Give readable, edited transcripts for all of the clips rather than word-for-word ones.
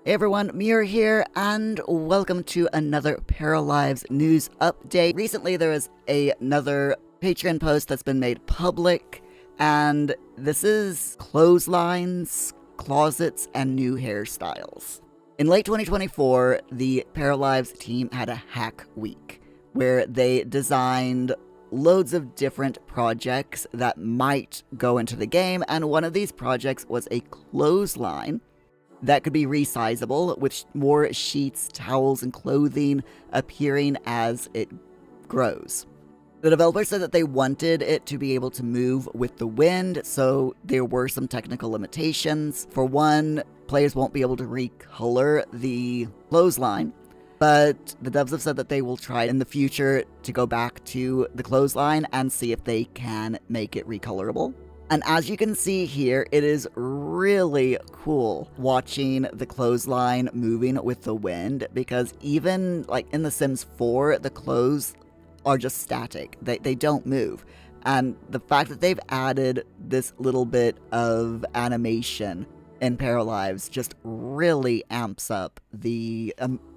Hey everyone, Muir here, and welcome to another Paralives news update. Recently there was another Patreon post that's been made public, and this is clotheslines, closets, and new hairstyles. In late 2024, the Paralives team had a hack week, where they designed loads of different projects that might go into the game, and one of these projects was a clothesline that could be resizable, with more sheets, towels, and clothing appearing as it grows. The developer said that they wanted it to be able to move with the wind, so there were some technical limitations. For one, players won't be able to recolor the clothesline, but the devs have said that they will try in the future to go back to the clothesline and see if they can make it recolorable. And as you can see here, it is really cool watching the clothesline moving with the wind, because even like in The Sims 4, the clothes are just static. They don't move. And the fact that they've added this little bit of animation in Paralives just really amps up the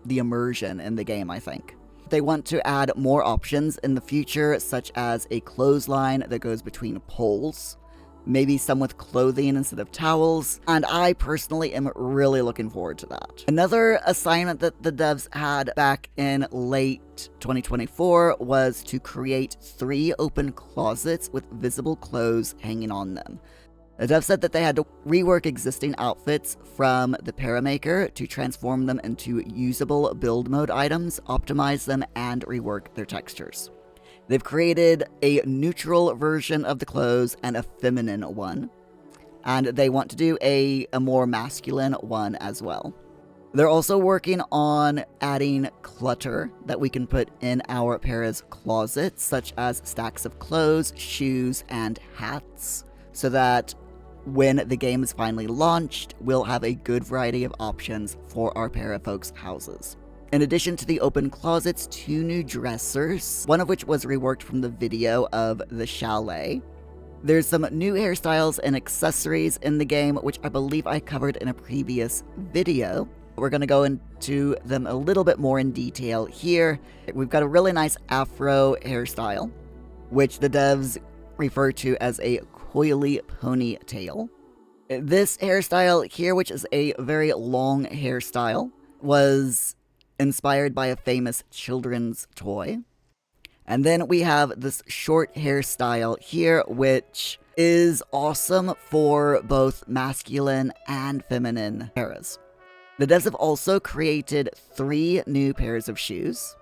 immersion in the game, I think. They want to add more options in the future, such as a clothesline that goes between poles. Maybe some with clothing instead of towels, and I personally am really looking forward to that. Another assignment that the devs had back in late 2024 was to create 3 open closets with visible clothes hanging on them. The devs said that they had to rework existing outfits from the Paramaker to transform them into usable build mode items, optimize them, and rework their textures. They've created a neutral version of the clothes and a feminine one, and they want to do a more masculine one as well. They're also working on adding clutter that we can put in our Para's closets, such as stacks of clothes, shoes, and hats, so that when the game is finally launched, we'll have a good variety of options for our Para folks' houses. In addition to the open closets, 2 new dressers, one of which was reworked from the video of the chalet. There's some new hairstyles and accessories in the game, which I believe I covered in a previous video. We're going to go into them a little bit more in detail here. We've got a really nice afro hairstyle, which the devs refer to as a coily ponytail. This hairstyle here, which is a very long hairstyle, was inspired by a famous children's toy. And then we have this short hairstyle here, which is awesome for both masculine and feminine paras. The devs have also created 3 new pairs of shoes,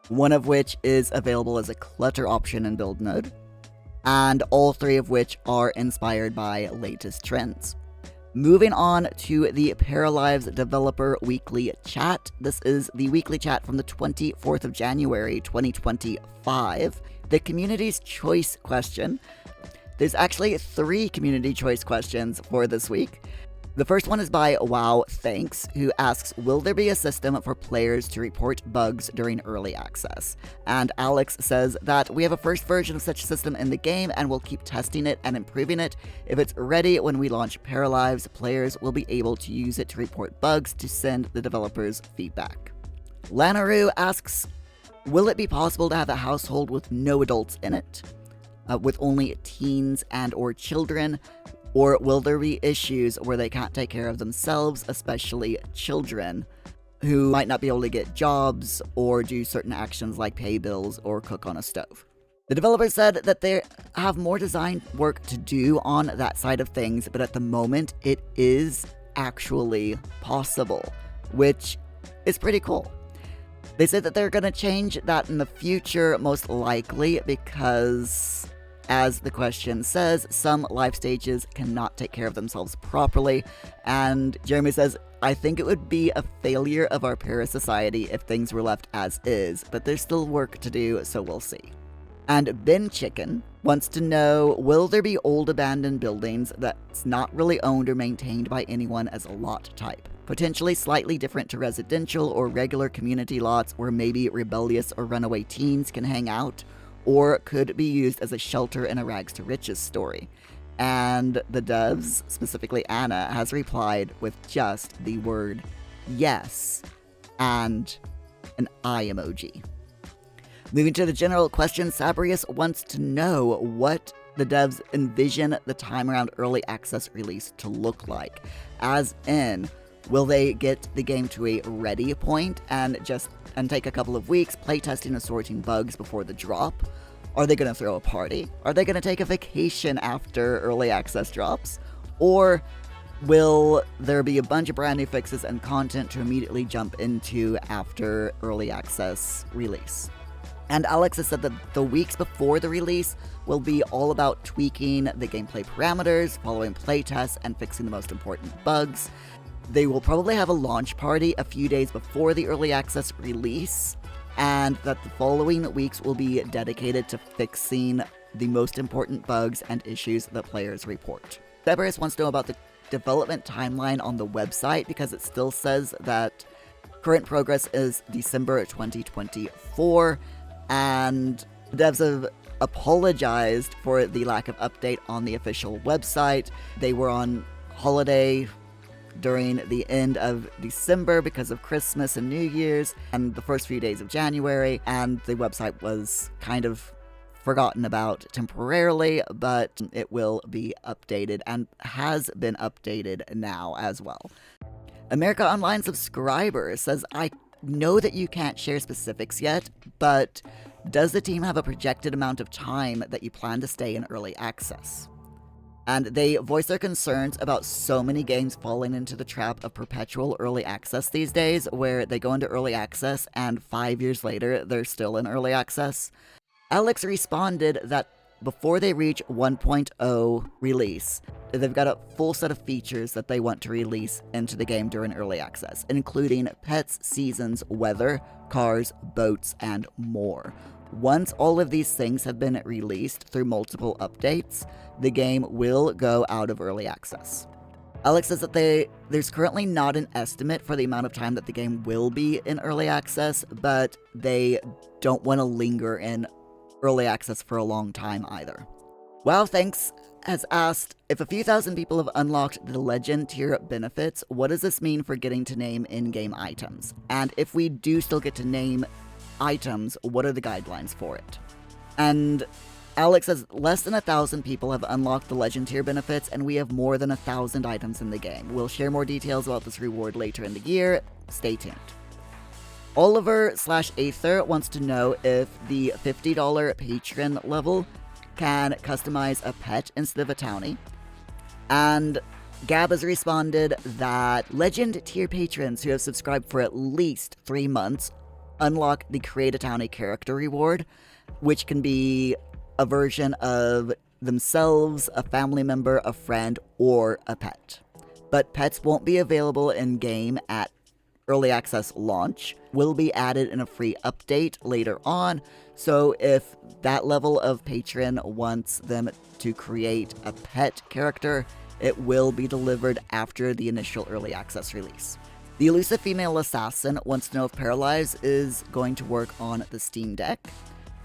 one of which is available as a clutter option in build mode, and all 3 of which are inspired by latest trends. Moving on to the Paralives Developer Weekly Chat. This is the weekly chat from the 24th of January, 2025. The Community's Choice question. There's actually 3 Community Choice questions for this week. The first one is by Wow Thanks, who asks, will there be a system for players to report bugs during early access? And Alex says that we have a first version of such a system in the game and we'll keep testing it and improving it. If it's ready when we launch Paralives, players will be able to use it to report bugs to send the developers feedback. Lanaru asks, will it be possible to have a household with no adults in it? With only teens and or children? Or will there be issues where they can't take care of themselves, especially children, who might not be able to get jobs or do certain actions like pay bills or cook on a stove? The developer said that they have more design work to do on that side of things, but at the moment it is actually possible, which is pretty cool. They said that they're going to change that in the future, most likely, because, as the question says, some life stages cannot take care of themselves properly, and Jeremy says, I think it would be a failure of our para society if things were left as is, but there's still work to do, so we'll see. And Ben Chicken wants to know, will there be old abandoned buildings that's not really owned or maintained by anyone as a lot type? Potentially slightly different to residential or regular community lots where maybe rebellious or runaway teens can hang out, or could be used as a shelter in a rags to riches story. And the devs, specifically Anna, has replied with just the word yes, and an eye emoji. Moving to the general question, Sabrius wants to know what the devs envision the time around early access release to look like. As in, will they get the game to a ready point and take a couple of weeks playtesting and sorting bugs before the drop? Are they going to throw a party? Are they going to take a vacation after early access drops? Or will there be a bunch of brand new fixes and content to immediately jump into after early access release? And Alex has said that the weeks before the release will be all about tweaking the gameplay parameters, following playtests, and fixing the most important bugs. They will probably have a launch party a few days before the early access release, and that the following weeks will be dedicated to fixing the most important bugs and issues that players report. Cerberus wants to know about the development timeline on the website, because it still says that current progress is December 2024, and the devs have apologized for the lack of update on the official website. They were on holiday during the end of December because of Christmas and New Year's and the first few days of January, and the website was kind of forgotten about temporarily, but it will be updated and has been updated now as well. America Online subscriber says, I know that you can't share specifics yet, but does the team have a projected amount of time that you plan to stay in early access? And they voice their concerns about so many games falling into the trap of perpetual early access these days, where they go into early access and 5 years later they're still in early access. Alex responded that before they reach 1.0 release, they've got a full set of features that they want to release into the game during early access, including pets, seasons, weather, cars, boats, and more. Once all of these things have been released through multiple updates, the game will go out of early access. Alex says that there's currently not an estimate for the amount of time that the game will be in early access, but they don't want to linger in early access for a long time either. Wow Thanks has asked, if a few thousand people have unlocked the Legend tier benefits, what does this mean for getting to name in-game items? And if we do still get to name items, what are the guidelines for it? And Alex says, less than 1,000 people have unlocked the Legend tier benefits, and we have more than 1,000 items in the game. We'll share more details about this reward later in the year. Stay tuned. Oliver/Aether wants to know if the $50 patron level can customize a pet instead of a townie. And Gab has responded that Legend tier patrons who have subscribed for at least 3 months unlock the Create a Townie character reward, which can be a version of themselves, a family member, a friend, or a pet. But pets won't be available in-game at early access launch, will be added in a free update later on, so if that level of patron wants them to create a pet character, it will be delivered after the initial early access release. The elusive female assassin wants to know if Paralives is going to work on the Steam Deck,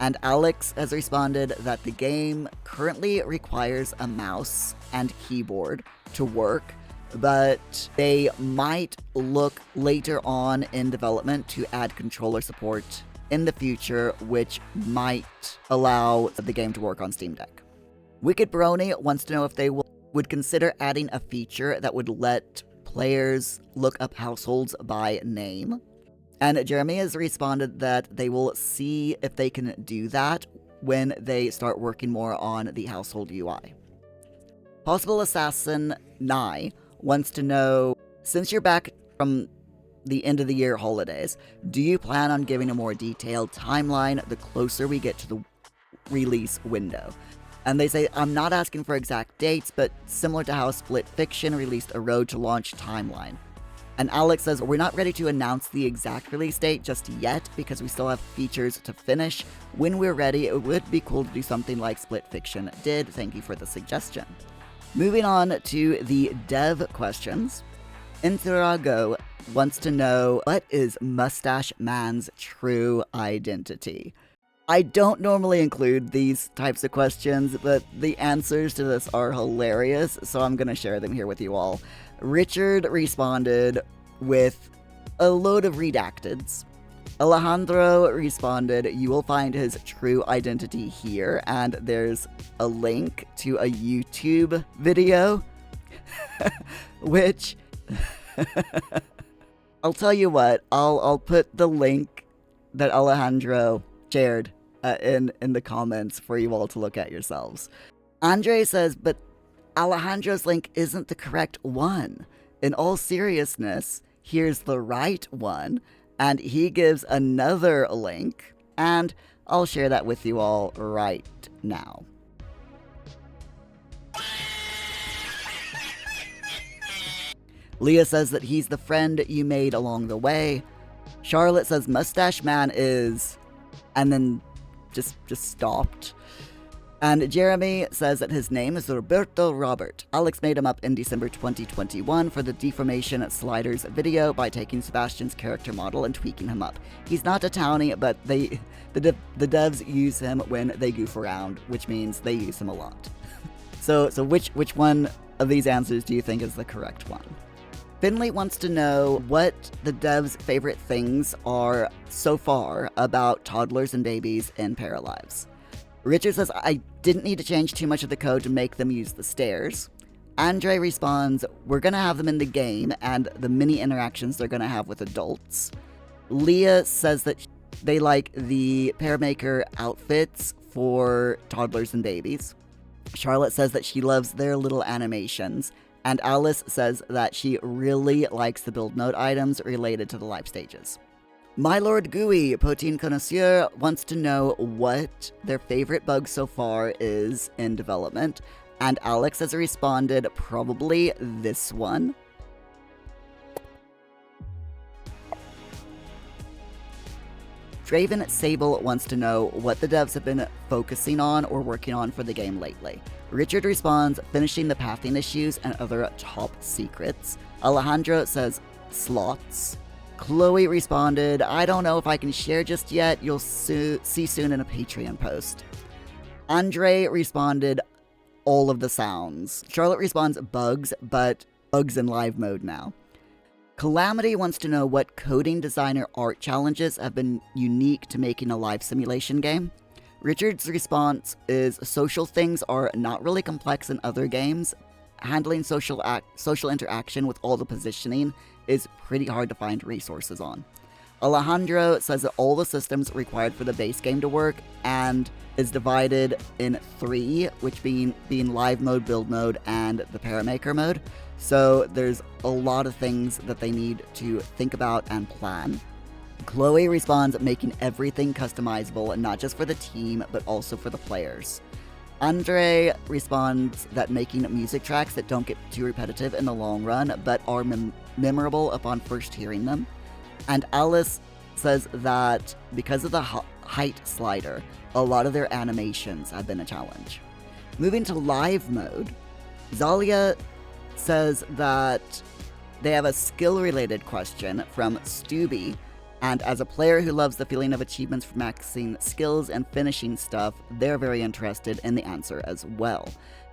and Alex has responded that the game currently requires a mouse and keyboard to work, but they might look later on in development to add controller support in the future, which might allow the game to work on Steam Deck. Wicked Brony wants to know if they would consider adding a feature that would let players look up households by name. And Jeremy has responded that they will see if they can do that when they start working more on the household UI. Possible Assassin Nye wants to know, since you're back from the end of the year holidays, do you plan on giving a more detailed timeline the closer we get to the release window? And they say, I'm not asking for exact dates, but similar to how Split Fiction released a road to launch timeline. And Alex says, we're not ready to announce the exact release date just yet because we still have features to finish. When we're ready, it would be cool to do something like Split Fiction did. Thank you for the suggestion. Moving on to the dev questions. Interago wants to know, what is Mustache Man's true identity? I don't normally include these types of questions, but the answers to this are hilarious, so I'm going to share them here with you all. Richard responded with a load of redacteds. Alejandro responded, "You will find his true identity here," and there's a link to a YouTube video, which I'll tell you what, I'll put the link that Alejandro shared in the comments for you all to look at yourselves. Andre says, "But Alejandro's link isn't the correct one. In all seriousness, here's the right one." And he gives another link, and I'll share that with you all right now. Leah says that he's the friend you made along the way. Charlotte says Mustache Man is... and then just stopped. And Jeremy says that his name is Roberto Robert. Alex made him up in December 2021 for the Deformation Sliders video by taking Sebastian's character model and tweaking him up. He's not a townie, but the devs use him when they goof around, which means they use him a lot. So which one of these answers do you think is the correct one? Finley wants to know what the devs' favorite things are so far about toddlers and babies in Paralives. Richard says, "I didn't need to change too much of the code to make them use the stairs." Andre responds, "We're going to have them in the game and the mini interactions they're going to have with adults." Leah says that they like the Paramaker outfits for toddlers and babies. Charlotte says that she loves their little animations. And Alice says that she really likes the build node items related to the life stages. My Lord Gooey, Poutine Connoisseur, wants to know what their favorite bug so far is in development, and Alex has responded, probably this one. Draven Sable wants to know what the devs have been focusing on or working on for the game lately. Richard responds, finishing the pathing issues and other top secrets. Alejandro says, slots. Chloe responded, I don't know if I can share just yet, you'll see soon in a Patreon post. Andre responded, all of the sounds. Charlotte responds, bugs, but bugs in live mode now. Calamity wants to know what coding designer art challenges have been unique to making a live simulation game. Richard's response is social things are not really complex in other games. Handling social interaction with all the positioning is pretty hard to find resources on. Alejandro says that all the systems required for the base game to work and is divided in 3, which being live mode, build mode, and the Paramaker mode. So there's a lot of things that they need to think about and plan. Chloe responds, making everything customizable, and not just for the team, but also for the players. Andre responds that making music tracks that don't get too repetitive in the long run, but are memorable upon first hearing them. And Alice says that because of the height slider, a lot of their animations have been a challenge. Moving to live mode, Zalia says that they have a skill-related question from Stubby, and as a player who loves the feeling of achievements for maxing skills and finishing stuff, they're very interested in the answer as well.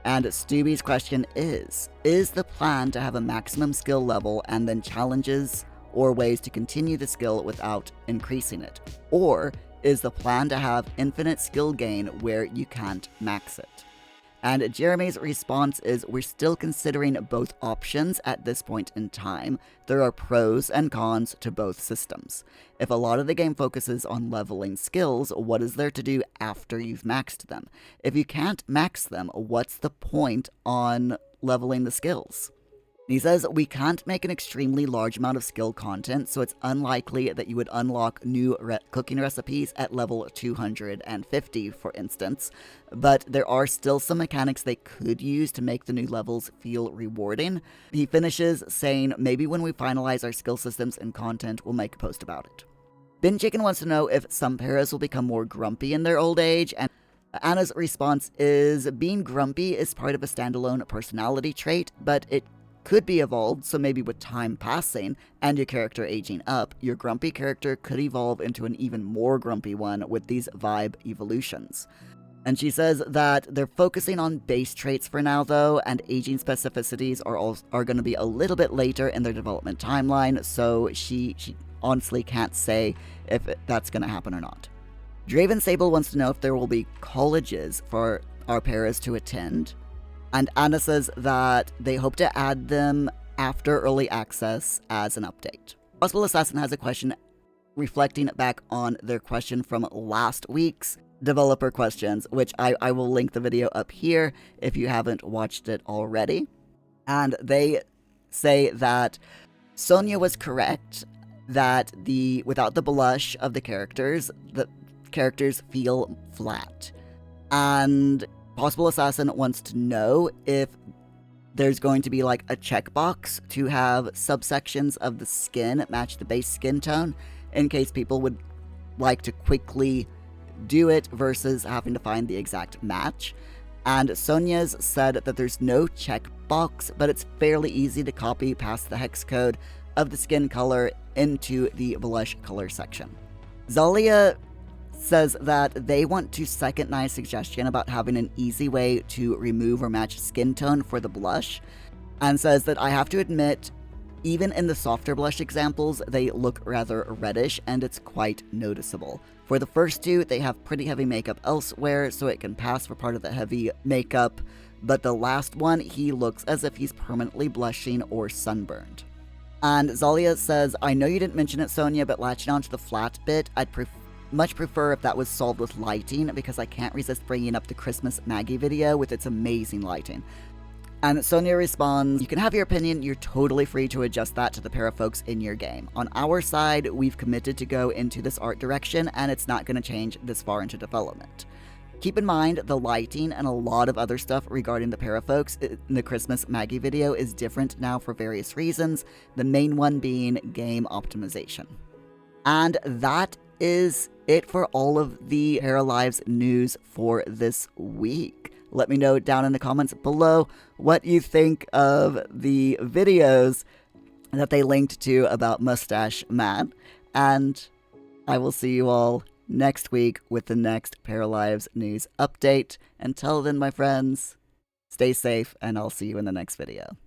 And Stubby's question is the plan to have a maximum skill level and then challenges or ways to continue the skill without increasing it? Or is the plan to have infinite skill gain where you can't max it? And Jeremy's response is, we're still considering both options at this point in time. There are pros and cons to both systems. If a lot of the game focuses on leveling skills, what is there to do after you've maxed them? If you can't max them, what's the point on leveling the skills? He says, we can't make an extremely large amount of skill content, so it's unlikely that you would unlock new cooking recipes at level 250, for instance, but there are still some mechanics they could use to make the new levels feel rewarding. He finishes saying, maybe when we finalize our skill systems and content, we'll make a post about it. Bin Chicken wants to know if some paras will become more grumpy in their old age, and Anna's response is, being grumpy is part of a standalone personality trait, but it could be evolved, so maybe with time passing and your character aging up, your grumpy character could evolve into an even more grumpy one with these vibe evolutions. And she says that they're focusing on base traits for now, though, and aging specificities are going to be a little bit later in their development timeline, so she honestly can't say if that's going to happen or not. Draven Sable wants to know if there will be colleges for our paras to attend, and Anna says that they hope to add them after early access as an update. Possible Assassin has a question reflecting back on their question from last week's developer questions, which I will link the video up here if you haven't watched it already. And they say that Sonia was correct that without the blush of the characters feel flat. And Possible Assassin wants to know if there's going to be like a checkbox to have subsections of the skin match the base skin tone in case people would like to quickly do it versus having to find the exact match. And Sonia's said that there's no checkbox, but it's fairly easy to copy past the hex code of the skin color into the blush color section. Zalia says that they want to second Naya's suggestion about having an easy way to remove or match skin tone for the blush, and says that I have to admit, even in the softer blush examples, they look rather reddish and it's quite noticeable. For the first two, they have pretty heavy makeup elsewhere, so it can pass for part of the heavy makeup, but the last one, he looks as if he's permanently blushing or sunburned. And Zalia says, I know you didn't mention it, Sonia, but latching onto the flat bit, I'd much prefer if that was solved with lighting, because I can't resist bringing up the Christmas Maggie video with its amazing lighting. And Sonia responds, you can have your opinion, you're totally free to adjust that to the para folks in your game. On our side, we've committed to go into this art direction, and it's not going to change this far into development. Keep in mind, the lighting and a lot of other stuff regarding the para folks in the Christmas Maggie video is different now for various reasons, the main one being game optimization. And that is it for all of the Paralives news for this week. Let me know down in the comments below what you think of the videos that they linked to about Mustache Man. And I will see you all next week with the next Paralives news update. Until then, my friends, stay safe, and I'll see you in the next video.